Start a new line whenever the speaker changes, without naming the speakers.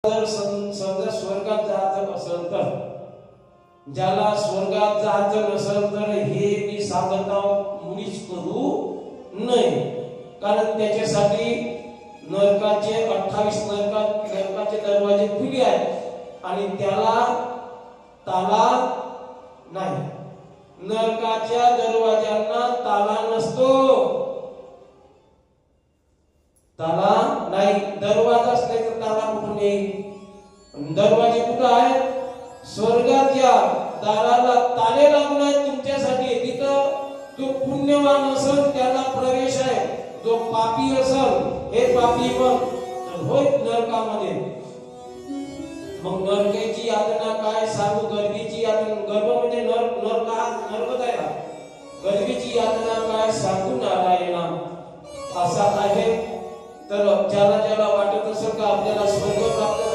जर समजा स्वर्गात जायचं असेल तर, ज्याला स्वर्गात जायचं नसेल तर हे मी सांगता मुळीच करू नये, कारण त्याच्यासाठी नरकाचे 28 नरकाचे दरवाजे खुले आहेत आणि त्याला ताला नाही. नरकाच्या दरवाजांना ताला नसतो, ताला नाही. दरवाजा असले तर ताला कुठून येईल? दरवाजे कुठं आहेत? स्वर्गाच्या दाराला ताले लागून आहेत तुमच्यासाठी. तिथं जो पुण्यवान असेल त्याला प्रवेश आहे, जो पापी असेल हे पापी मग होय नरकामध्ये. मग नरकाची यातना काय सांगू? गर्दीची यातना, गर्भ म्हणजे नरक आहे ना, गर्दीची यातना काय सांगू नारायणा असा आहे. तर ज्याला ज्याला वाटत असेल का आपल्याला स्वर्ग प्राप्त